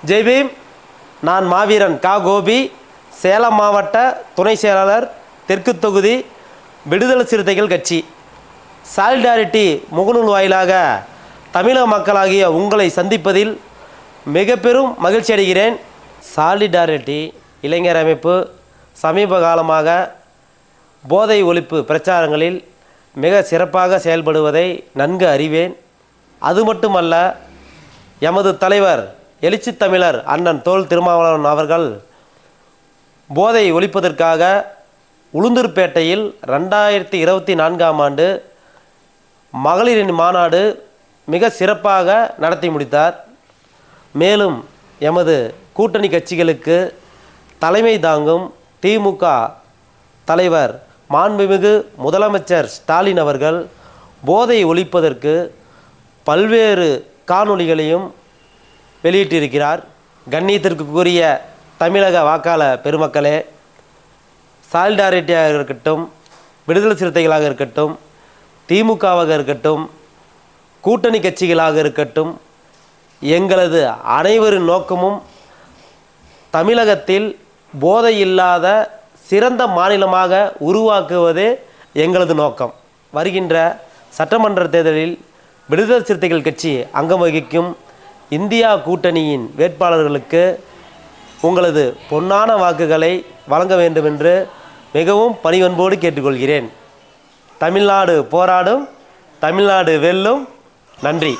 ஜெய் பீம். நான் மாவீரன் கா. கோபி, சேலம் மாவட்ட துணை செயலாளர், தெற்கு தொகுதி, விடுதலை சிறுத்தைகள் கட்சி. சாலிடாரிட்டி முகநூல் வாயிலாக தமிழக மக்களாகிய உங்களை சந்திப்பதில் மிக பெரும் மகிழ்ச்சி அடைகிறேன். சாலிடாரிட்டி இளைஞர் அமைப்பு சமீப காலமாக போதை ஒழிப்பு பிரச்சாரங்களில் மிக சிறப்பாக செயல்படுவதை நன்கு அறிவேன். அது மட்டுமல்ல, எமது தலைவர் எழுச்சி தமிழர் அண்ணன் தோல் திருமாவளவன் அவர்கள் போதை ஒழிப்பதற்காக உளுந்தூர்பேட்டையில் 2024ஆம் ஆண்டு மகளிரின் மாநாடு மிக சிறப்பாக நடத்தி முடித்தார். மேலும் எமது கூட்டணி கட்சிகளுக்கு தலைமை தாங்கும் திமுக தலைவர் மாண்புமிகு முதலமைச்சர் ஸ்டாலின் அவர்கள் போதை ஒழிப்பதற்கு பல்வேறு காணொளிகளையும் வெளியிட்டிருக்கிறார். கண்ணியத்திற்குரிய தமிழக வாக்காளர் பெருமக்களே, சாலிடாரிட்டியாக இருக்கட்டும், விடுதலை சிறுத்தைகளாக இருக்கட்டும், திமுகவாக இருக்கட்டும், கூட்டணி கட்சிகளாக இருக்கட்டும், எங்களது அனைவரின் நோக்கமும் தமிழகத்தில் போதை இல்லாத சிறந்த மாநிலமாக உருவாக்குவதே எங்களது நோக்கம். வருகின்ற சட்டமன்ற தேர்தலில் விடுதலை சிறுத்தைகள் கட்சி அங்கம் வகிக்கும் இந்தியா கூட்டணியின் வேட்பாளர்களுக்கு உங்களது பொன்னான வாக்குகளை வழங்க வேண்டும் என்று மிகவும் பணிவன்போடு கேட்டுக்கொள்கிறேன். தமிழ்நாடு போராடும், தமிழ்நாடு வெல்லும். நன்றி.